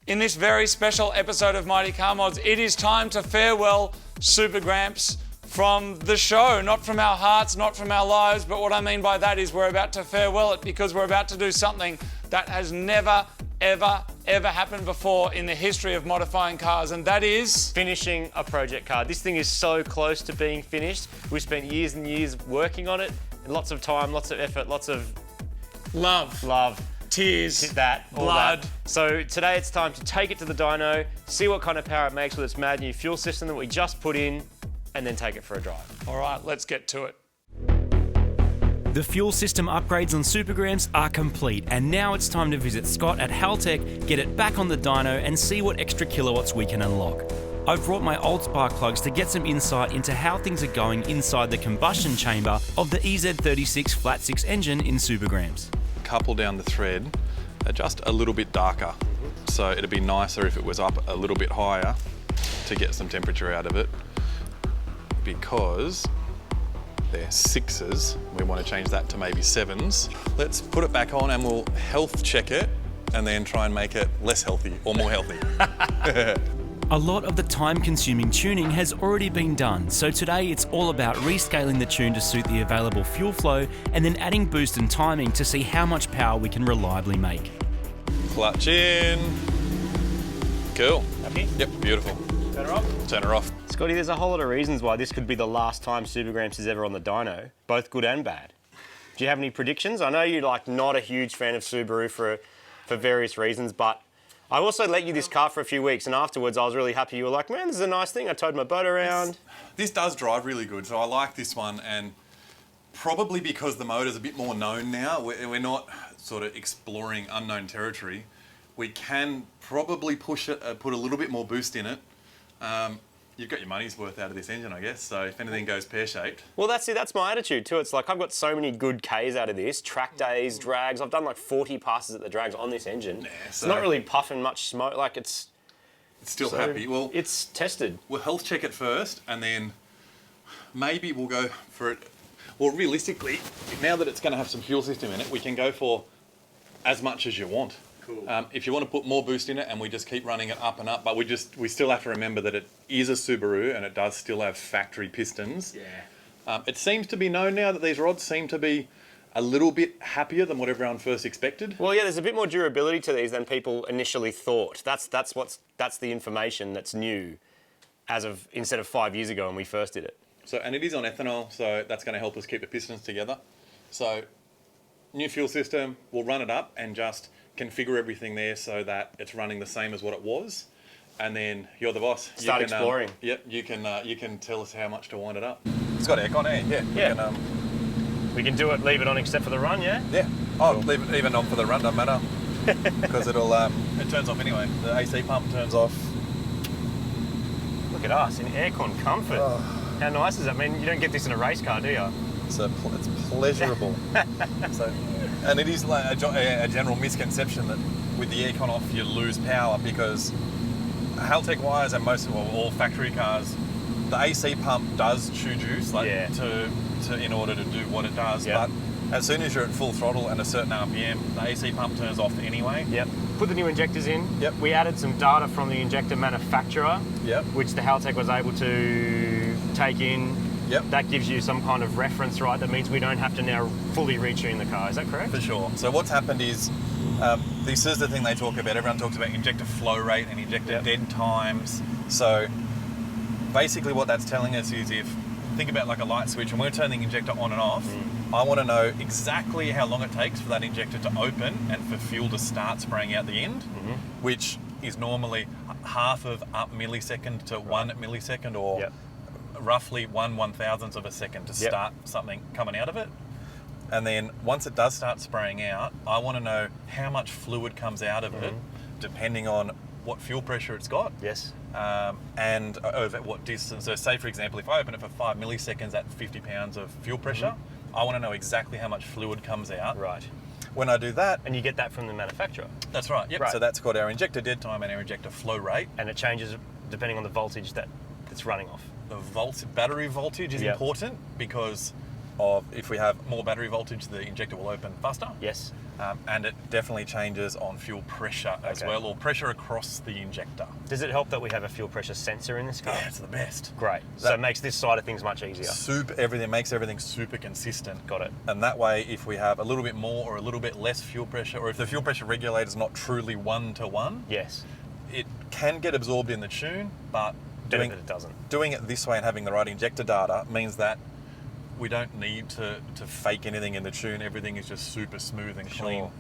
In this very special episode of Mighty Car Mods, it is time to farewell Super Gramps from the show. Not from our hearts, not from our lives, but what I mean by that is we're about to farewell it because we're about to do something that has never, ever happened before in the history of modifying cars, and that is... finishing a project car. This thing is so close to being finished. We spent years and years working on it, and lots of time, lots of effort, lots of... Love. Tears. All blood. that. So today it's time to take it to the dyno, see what kind of power it makes with its mad new fuel system that we just put in, and then take it for a drive. All right, let's get to it. The fuel system upgrades on Supergramps are complete, and now it's time to visit Scott at Haltech, get it back on the dyno, and see what extra kilowatts we can unlock. I've brought my old spark plugs to get some insight into how things are going inside the combustion chamber of the EZ36 flat 6 engine in Supergramps. Couple down the thread are just a little bit darker, so it'd be nicer if it was up a little bit higher to get some temperature out of it, because they're 6s. We want to change that to maybe 7s. Let's put it back on and we'll health check it and then try and make it less healthy or more healthy. A lot of the time-consuming tuning has already been done, so today it's all about rescaling the tune to suit the available fuel flow and then adding boost and timing to see how much power we can reliably make. Clutch in. Cool. Happy? Yep, beautiful. Turn her off? Turn her off. Scotty, there's a whole lot of reasons why this could be the last time Supergramps is ever on the dyno, both good and bad. Do you have any predictions? I know you're not a huge fan of Subaru for various reasons, but I also let you this car for a few weeks, and afterwards I was really happy. You were like, man, this is a nice thing. I towed my boat around. This does drive really good, so I like this one, and probably because the motor's a bit more known now, we're not sort of exploring unknown territory. We can probably push it, put a little bit more boost in it. You've got your money's worth out of this engine, I guess, so if anything goes pear-shaped. Well, that's it. That's my attitude too. It's like I've got so many good Ks out of this, track days, drags. I've done like 40 passes at the drags on this engine. Yeah, it's not really puffing much smoke. Like It's still happy. Well, it's tested. We'll health check it first, and then maybe we'll go for it. Well, realistically, now that it's going to have some fuel system in it, we can go for as much as you want. Cool. If you want to put more boost in it, and we just keep running it up and up, but we still have to remember that it is a Subaru and it does still have factory pistons. Yeah. It seems to be known now that these rods seem to be a little bit happier than what everyone first expected. Well, yeah, there's a bit more durability to these than people initially thought. That's the information that's new, instead of 5 years ago when we first did it. So, and it is on ethanol, so that's going to help us keep the pistons together. So, new fuel system, we'll run it up and just configure everything there so that it's running the same as what it was, and then you're the boss. Start exploring. Yep, you can tell us how much to wind it up. It's got aircon, eh? Yeah. We can do it, leave it on except for the run, yeah? Yeah. Oh, cool. Leave it even on for the run, doesn't matter, because it turns off anyway. The AC pump turns off. Look at us in aircon comfort. Oh. How nice is that? I mean, you don't get this in a race car, do you? It's pleasurable. And it is like a general misconception that with the aircon off you lose power, because Haltech wires and all factory cars, the AC pump does chew juice in order to do what it does. Yep. But as soon as you're at full throttle and a certain RPM, the AC pump turns off anyway. Yep. Put the new injectors in. Yep. We added some data from the injector manufacturer, which the Haltech was able to take in. Yep. That gives you some kind of reference, right? That means we don't have to now fully retune the car. Is that correct? For sure. So what's happened is, this is the thing they talk about. Everyone talks about injector flow rate and injector dead times. So basically what that's telling us is, think about like a light switch, and we're turning the injector on and off, I want to know exactly how long it takes for that injector to open and for fuel to start spraying out the end, which is normally half of a millisecond to 1 millisecond, or roughly 1/1000th of a second to start something coming out of it. And then once it does start spraying out, I want to know how much fluid comes out of it, depending on what fuel pressure it's got. Yes. And over what distance. So say, for example, if I open it for 5 milliseconds at 50 pounds of fuel pressure, I want to know exactly how much fluid comes out. Right. When I do that... And you get that from the manufacturer. That's right, yep. Right. So that's called our injector dead time and our injector flow rate. And it changes depending on the voltage that it's running off. The battery voltage is important, because of if we have more battery voltage, the injector will open faster. Yes. And it definitely changes on fuel pressure as well, or pressure across the injector. Does it help that we have a fuel pressure sensor in this car? Yeah, it's the best. Great. So it makes this side of things much easier. Makes everything super consistent. Got it. And that way, if we have a little bit more or a little bit less fuel pressure, or if the fuel pressure regulator is not truly 1-to-1, Yes. it can get absorbed in the tune, but Doing it doesn't. doing it this way and having the right injector data means that we don't need to fake anything in the tune. Everything is just super smooth and clean. Sure.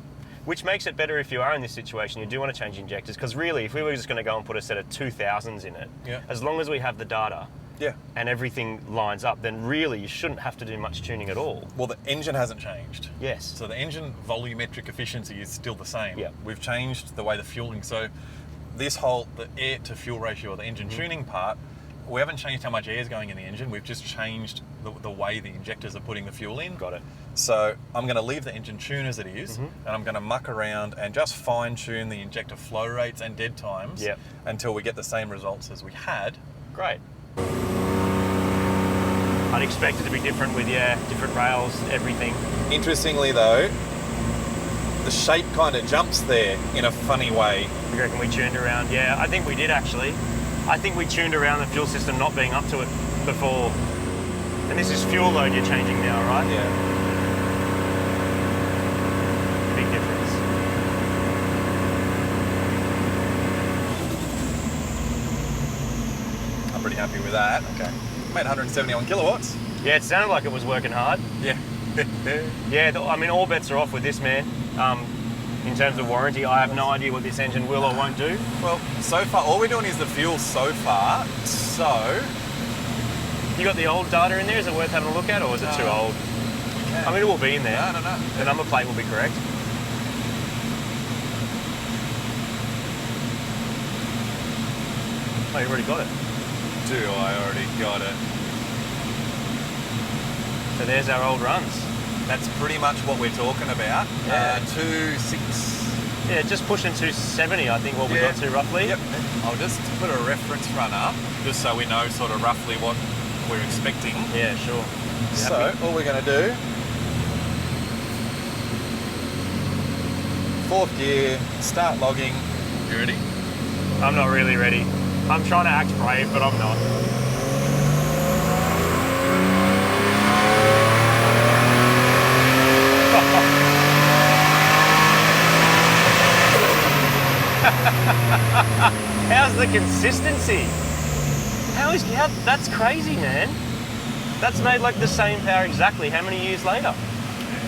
Which makes it better if you are in this situation, you do want to change injectors, because really, if we were just going to go and put a set of 2000s in it, Yeah. as long as we have the data Yeah. and everything lines up, then really you shouldn't have to do much tuning at all. Well, the engine hasn't changed. Yes. So the engine volumetric efficiency is still the same. Yeah. We've changed the way the fueling. So this whole, the air to fuel ratio, or the engine tuning part, we haven't changed how much air is going in the engine. We've just changed the way the injectors are putting the fuel in. Got it. So I'm going to leave the engine tune as it is, and I'm going to muck around and just fine tune the injector flow rates and dead times Yep. until we get the same results as we had. Great. I'd expect it to be different with, different rails, everything. Interestingly though, the shape kind of jumps there in a funny way. You reckon we tuned around? Yeah, I think we did actually. I think we tuned around the fuel system not being up to it before. And this is fuel load you're changing now, right? Yeah. Big difference. I'm pretty happy with that. Okay. Made 171 kilowatts. Yeah, it sounded like it was working hard. Yeah. Yeah, I mean, all bets are off with this, man. In terms of warranty, I have no idea what this engine will or won't do. Well, so far, all we're doing is the fuel so far. So, You got the old data in there? Is it worth having a look at, or is it too old? I mean, it will be in there. no. The number plate will be correct. Oh, you've already got it. Do I already got it? So there's our old runs. That's pretty much what we're talking about. Yeah. 2.6. Yeah, just pushing 270, I think, what we Yeah. got to roughly. Yep. I'll just put a reference run up, just so we know sort of roughly what we're expecting. Yeah, sure. So, all we're going to do, fourth gear, start logging. You ready? I'm not really ready. I'm trying to act brave, but I'm not. How's the consistency? That's crazy, man. That's made like the same power exactly how many years later?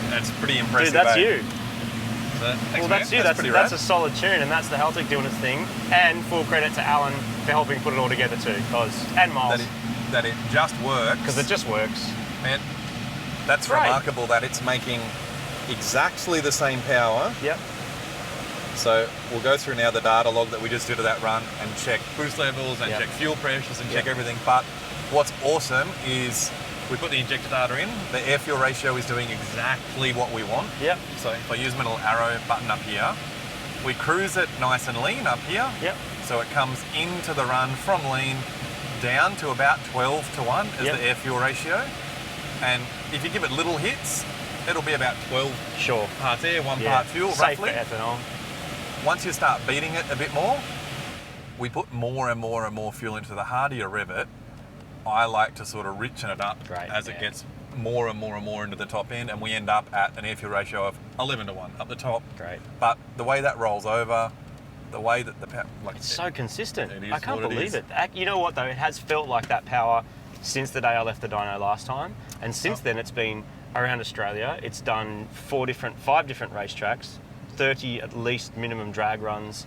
That's pretty impressive. Dude, that's eh? you. Thanks, Well, that's man. you. That's pretty a rad. solid tune, and that's the Haltech doing its thing. And full credit to Alan for helping put it all together too, and Miles, that it just works. because it just works. Man, that's Great. remarkable that it's making exactly the same power. Yep. So we'll go through now the data log that we just did of that run and check boost levels and Yep. check fuel pressures and Yep. check everything. But what's awesome is we put the injector data in, the air fuel ratio is doing exactly what we want. Yep. So if I use my little arrow button up here, we cruise it nice and lean up here. Yep. So it comes into the run from lean down to about 12-to-1 as Yep. the air fuel ratio. And if you give it little hits, it'll be about 12 Sure. parts air, one Yeah. part fuel, Safe roughly. for ethanol. Once you start beating it a bit more, we put more and more and more fuel into. The harder you rev it, I like to sort of richen it up Great, as it yeah. gets more and more and more into the top end, and we end up at an air fuel ratio of 11-to-1 up the top. Great. But the way that rolls over, the way that the It's so consistent. It is I can't what it believe is. it. You know what though? It has felt like that power since the day I left the dyno last time, and since then it's been around Australia. It's done 5 different racetracks, 30 at least minimum drag runs,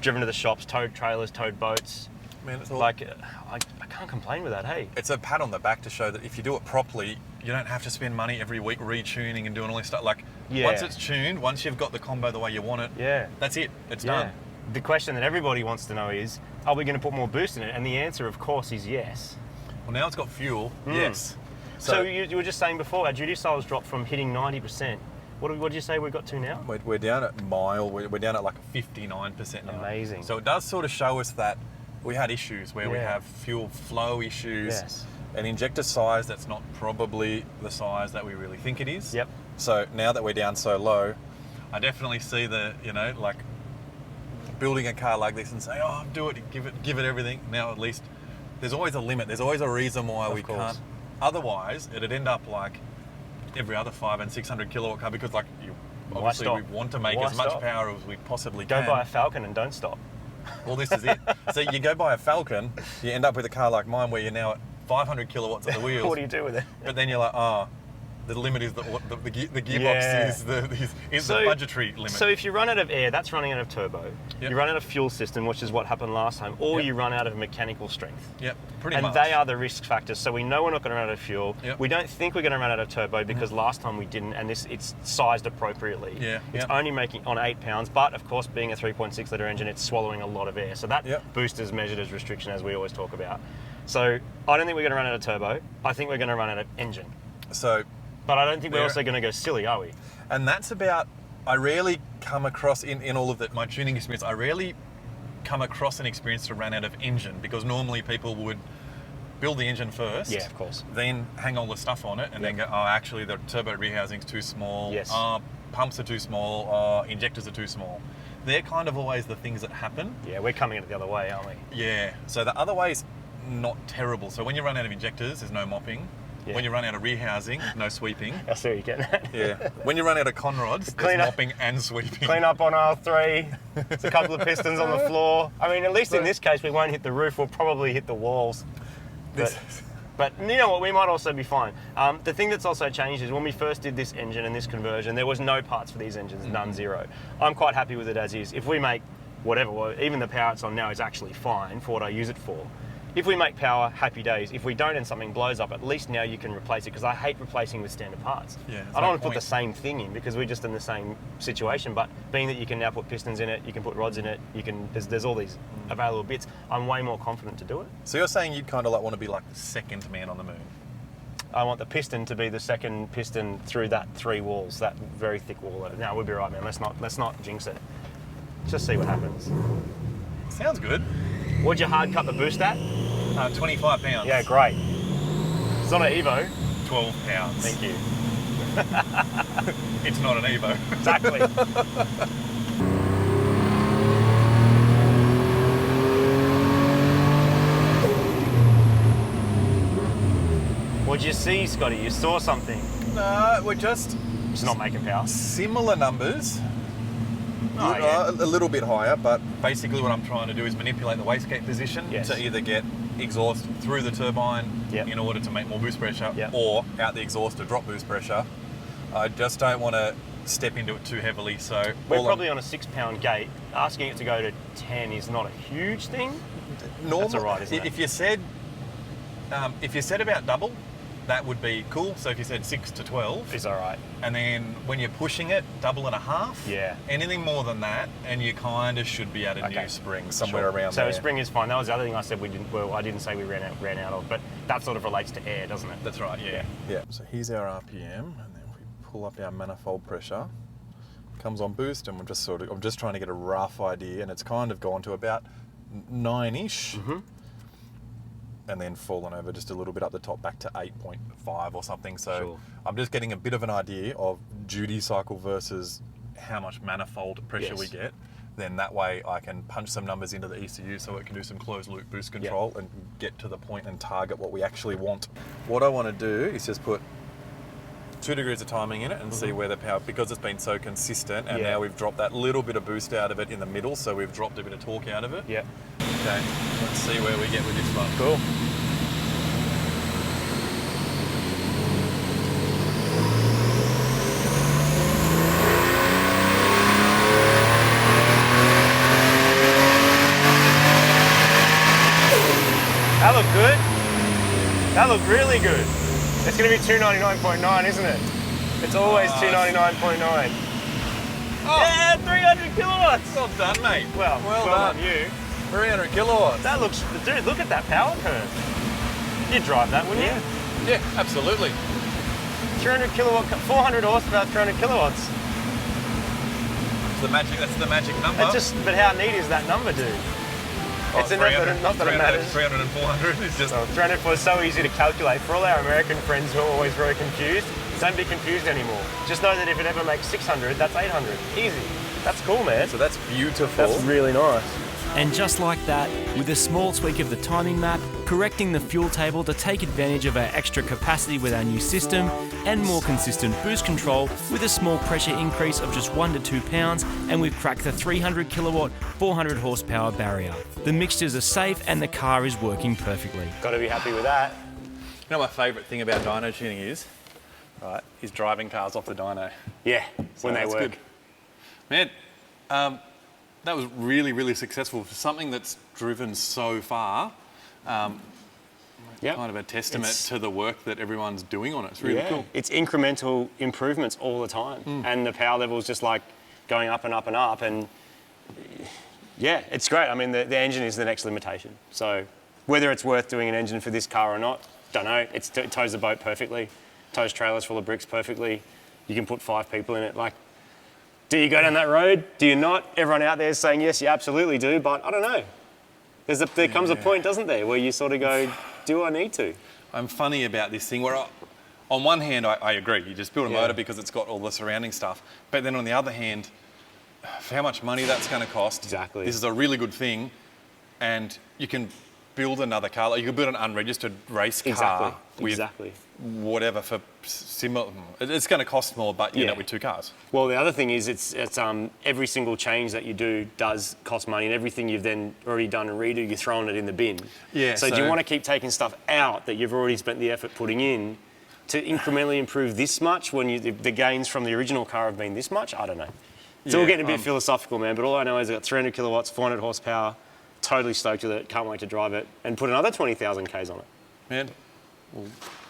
driven to the shops, towed trailers, towed boats. Man, it's all, Like, I can't complain with that. Hey. it's a pat on the back to show that if you do it properly, you don't have to spend money every week retuning and doing all this stuff. Like, Yeah. once it's tuned, once you've got the combo the way you want it, Yeah. that's it. It's Yeah. done. The question that everybody wants to know is, are we going to put more boost in it? And the answer, of course, is yes. Well, now it's got fuel. Yes. So you were just saying before, our duty cycles dropped from hitting 90%. What did you say we got to now? We're down at we're down at like 59% now. Amazing. So it does sort of show us that we had issues where we Yeah. have fuel flow issues. Yes. an injector size that's not probably the size that we really think it is. Yep. So now that we're down so low, I definitely see the, like building a car like this and say, oh, do it, give it everything. Now at least there's always a limit. There's always a reason why we can't. Otherwise, it'd end up like every other 500 and 600 kilowatt car because obviously we want to make as much power as we possibly can. Go buy a Falcon and don't stop. Well, this is it. So you go buy a Falcon, you end up with a car like mine where you're now at 500 kilowatts on the wheels. What do you do with it? But then you're like, the limit is the gearbox is the budgetary limit. So if you run out of air, that's running out of turbo. Yep. You run out of fuel system, which is what happened last time, or you run out of mechanical strength. Yep, pretty much. And they are the risk factors. So we know we're not going to run out of fuel. Yep. We don't think we're going to run out of turbo because last time we didn't, and it's sized appropriately. Yeah. It's only making on 8 pounds, but of course, being a 3.6 litre engine, it's swallowing a lot of air. So that boost is measured as restriction, as we always talk about. So I don't think we're going to run out of turbo. I think we're going to run out of engine. But I don't think we're also going to go silly, are we? And that's about, I rarely come across, in all of my tuning experience, I rarely come across an experience to run out of engine because normally people would build the engine first. Yeah, of course. Then hang all the stuff on it and then go, oh, actually the turbo rehousing's too small. Yes. Pumps are too small. Injectors are too small. They're kind of always the things that happen. Yeah, we're coming at it the other way, aren't we? Yeah. So the other way's not terrible. So when you run out of injectors, there's no mopping. Yeah. When you run out of rehousing, no sweeping. I see what you're getting at. Yeah. When you run out of conrods, there's mopping and sweeping. Clean up on aisle 3. There's a couple of pistons on the floor. I mean, at least in this case, we won't hit the roof. We'll probably hit the walls. But you know what? We might also be fine. The thing that's also changed is when we first did this engine and this conversion, there was no parts for these engines, none, zero. I'm quite happy with it as is. If we make whatever, well, even the power it's on now is actually fine for what I use it for. If we make power, happy days. If we don't and something blows up, at least now you can replace it because I hate replacing with standard parts. Yeah, I don't want to put the same thing in because we're just in the same situation, but being that you can now put pistons in it, you can put rods in it, there's all these available bits, I'm way more confident to do it. So you're saying you'd kind of want to be like the second man on the moon? I want the piston to be the second piston through that 3 walls, that very thick wall. No, we'll be right, man. Let's not jinx it. Just see what happens. Sounds good. What'd you hard cut the boost at? 25 pounds. Yeah, great. It's not an Evo. 12 pounds. Thank you. It's not an Evo. Exactly. What'd you see, Scotty? You saw something. No, we're just not making power. Similar numbers. Oh, yeah. A little bit higher, but basically what I'm trying to do is manipulate the wastegate position to either get exhaust through the turbine in order to make more boost pressure or out the exhaust to drop boost pressure. I just don't want to step into it too heavily. So we're probably on a 6-pound gate. Asking it to go to 10 is not a huge thing. That's all right, isn't it? If you said about double, that would be cool. So if you said 6 to 12, it's all right. And then when you're pushing it, 1.5. Yeah. Anything more than that, and you kind of should be at a new spring somewhere around there. So spring is fine. That was the other thing I said we didn't. Well, I didn't say we ran out of, but that sort of relates to air, doesn't it? That's right. Yeah. So here's our RPM, and then we pull up our manifold pressure. Comes on boost, and I'm just trying to get a rough idea, and it's kind of gone to about 9-ish. Mm-hmm. And then fallen over just a little bit up the top back to 8.5 or something. So I'm just getting a bit of an idea of duty cycle versus how much manifold pressure we get. Then that way I can punch some numbers into the ECU so it can do some closed loop boost control and get to the point and target what we actually want. What I want to do is just put 2 degrees of timing in it and see where the power, because it's been so consistent, and now we've dropped that little bit of boost out of it in the middle, so we've dropped a bit of torque out of it. Yeah. Okay, let's see where we get with this one. Cool. That looked good. That looked really good. It's going to be 299.9, isn't it? It's always 299.9. Oh. Yeah, 300 kilowatts. Well done, mate. Well done on you. 300 kilowatts. That looks, dude, look at that power curve. You'd drive that, wouldn't you? Yeah, absolutely. 300 kilowatt, 400 horsepower, 300 kilowatts. That's the magic number. But how neat is that number, dude? It's not that it matters. 300 and 400 is just... 300 was so easy to calculate. For all our American friends who are always very confused, don't be confused anymore. Just know that if it ever makes 600, that's 800. Easy. That's cool, man. So that's beautiful. That's really nice. And just like that, with a small tweak of the timing map, correcting the fuel table to take advantage of our extra capacity with our new system, and more consistent boost control with a small pressure increase of just 1 to 2 pounds, and we've cracked the 300 kilowatt, 400 horsepower barrier. The mixtures are safe and the car is working perfectly. Got to be happy with that. You know, my favourite thing about dyno tuning is driving cars off the dyno. Yeah, when they that's work. good. Man, that was really, really successful for something that's driven so far. Kind of a testament to the work that everyone's doing on it. It's really cool. It's incremental improvements all the time. And the power level's just like going up and up and up. And yeah, it's great. I mean, the engine is the next limitation. So whether it's worth doing an engine for this car or not, don't know. It tows the boat perfectly, tows trailers full of bricks perfectly. You can put 5 people in it. Like, do you go down that road? Do you not? Everyone out there is saying, yes, you absolutely do, but I don't know. There comes a point, doesn't there, where you sort of go, do I need to? I'm funny about this thing where, on one hand, I agree. You just build a motor because it's got all the surrounding stuff. But then on the other hand, for how much money that's going to cost, Exactly. This is a really good thing. And you can build another car. Like you could build an unregistered race car with whatever for similar. It's going to cost more, but you end up with 2 cars. Well, the other thing is it's every single change that you do does cost money, and everything you've then already done and redo, you're throwing it in the bin. Yeah. So do you want to keep taking stuff out that you've already spent the effort putting in to incrementally improve this much when the gains from the original car have been this much? I don't know. It's all getting a bit philosophical, man, but all I know is I've got 300 kilowatts, 400 horsepower, totally stoked with it, can't wait to drive it, and put another 20,000 Ks on it. Man,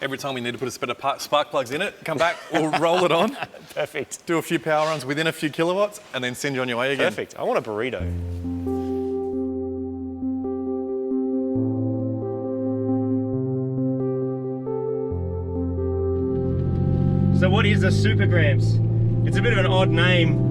every time we need to put a set of spark plugs in it, come back, we'll roll it on. Perfect. Do a few power runs within a few kilowatts, and then send you on your way again. Perfect. I want a burrito. So what is a Supergramps? It's a bit of an odd name.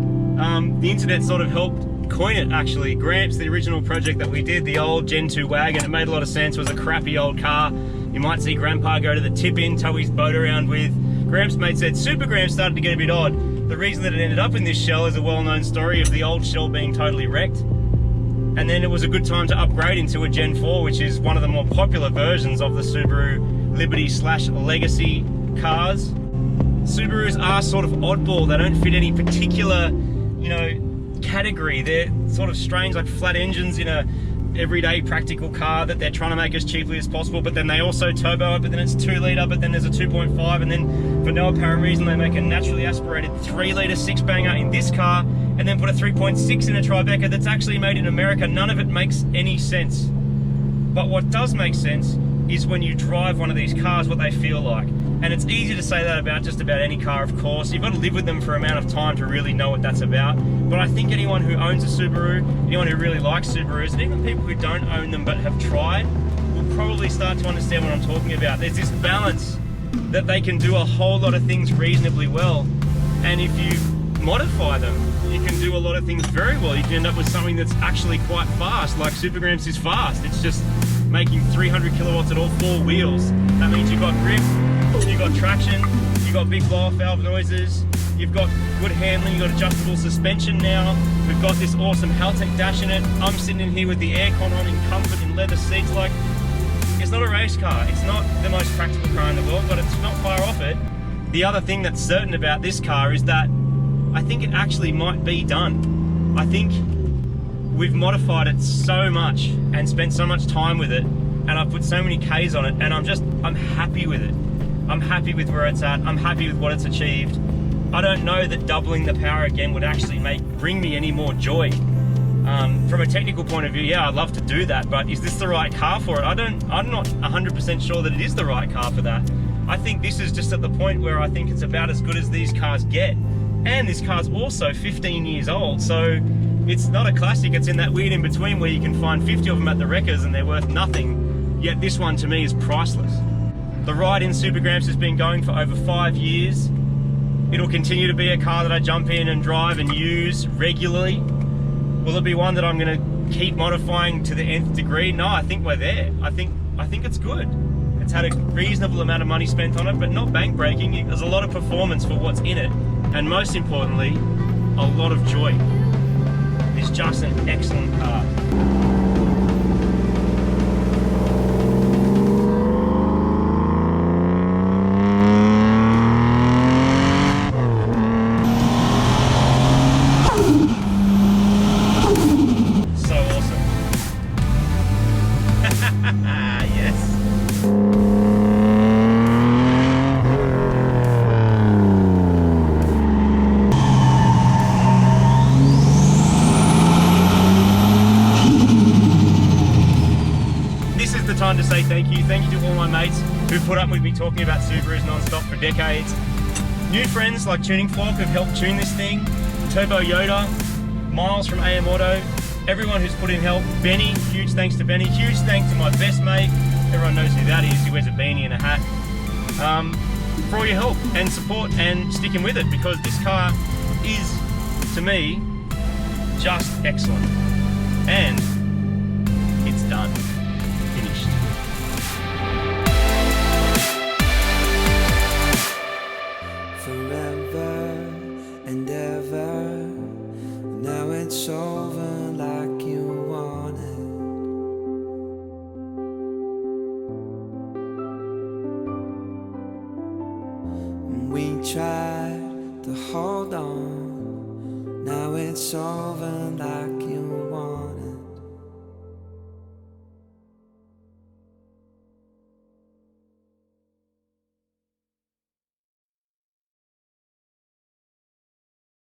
The internet sort of helped coin it, actually. Gramps, the original project that we did, the old Gen 2 wagon, it made a lot of sense. It was a crappy old car. You might see Grandpa go to the tip-in, tow his boat around with. Gramps made sense. Supergramps started to get a bit odd. The reason that it ended up in this shell is a well-known story of the old shell being totally wrecked. And then it was a good time to upgrade into a Gen 4, which is one of the more popular versions of the Subaru Liberty/Legacy cars. Subarus are sort of oddball. They don't fit any particular, category. They're sort of strange, like flat engines in a everyday practical car that they're trying to make as cheaply as possible, but then they also turbo it, but then it's 2 litre, but then there's a 2.5, and then for no apparent reason they make a naturally aspirated 3 litre 6-banger in this car, and then put a 3.6 in a Tribeca that's actually made in America. None of it makes any sense. But what does make sense is when you drive one of these cars, what they feel like. And it's easy to say that about just about any car, of course. You've got to live with them for an amount of time to really know what that's about. But I think anyone who owns a Subaru, anyone who really likes Subarus, and even people who don't own them but have tried, will probably start to understand what I'm talking about. There's this balance that they can do a whole lot of things reasonably well. And if you modify them, you can do a lot of things very well. You can end up with something that's actually quite fast, like Supergramps is fast. It's just making 300 kilowatts at all 4 wheels. That means you've got grip, you've got traction, you've got big blow-off valve noises, you've got good handling, you've got adjustable suspension now, we've got this awesome Haltech dash in it. I'm sitting in here with the aircon on in comfort in leather seats. Like, it's not a race car, it's not the most practical car in the world, but it's not far off it. The other thing that's certain about this car is that I think it actually might be done. I think we've modified it so much and spent so much time with it, and I've put so many Ks on it, and I'm happy with it. I'm happy with where it's at. I'm happy with what it's achieved. I don't know that doubling the power again would actually bring me any more joy. From a technical point of view, yeah, I'd love to do that, but is this the right car for it? I'm not 100% sure that it is the right car for that. I think this is just at the point where I think it's about as good as these cars get. And this car's also 15 years old, so it's not a classic. It's in that weird in between where you can find 50 of them at the wreckers and they're worth nothing, yet this one to me is priceless. The ride in Supergramps has been going for over 5 years. It'll continue to be a car that I jump in and drive and use regularly. Will it be one that I'm going to keep modifying to the nth degree. No, I think we're there. I think it's good. It's had a reasonable amount of money spent on it, but not bank breaking. There's a lot of performance for what's in it, and most importantly, a lot of joy. It's just an excellent car. Time to say thank you. Thank you to all my mates who've put up with me talking about Subarus non-stop for decades. New friends like Tuning Fork have helped tune this thing. Turbo Yoda, Miles from AM Auto, everyone who's put in help. Benny, huge thanks to Benny. Huge thanks to my best mate. Everyone knows who that is. He wears a beanie and a hat. For all your help and support and sticking with it, because this car is, to me, just excellent. And it's done. Finished. Forever and ever, now it's over like you wanted. We tried to hold on, now it's over like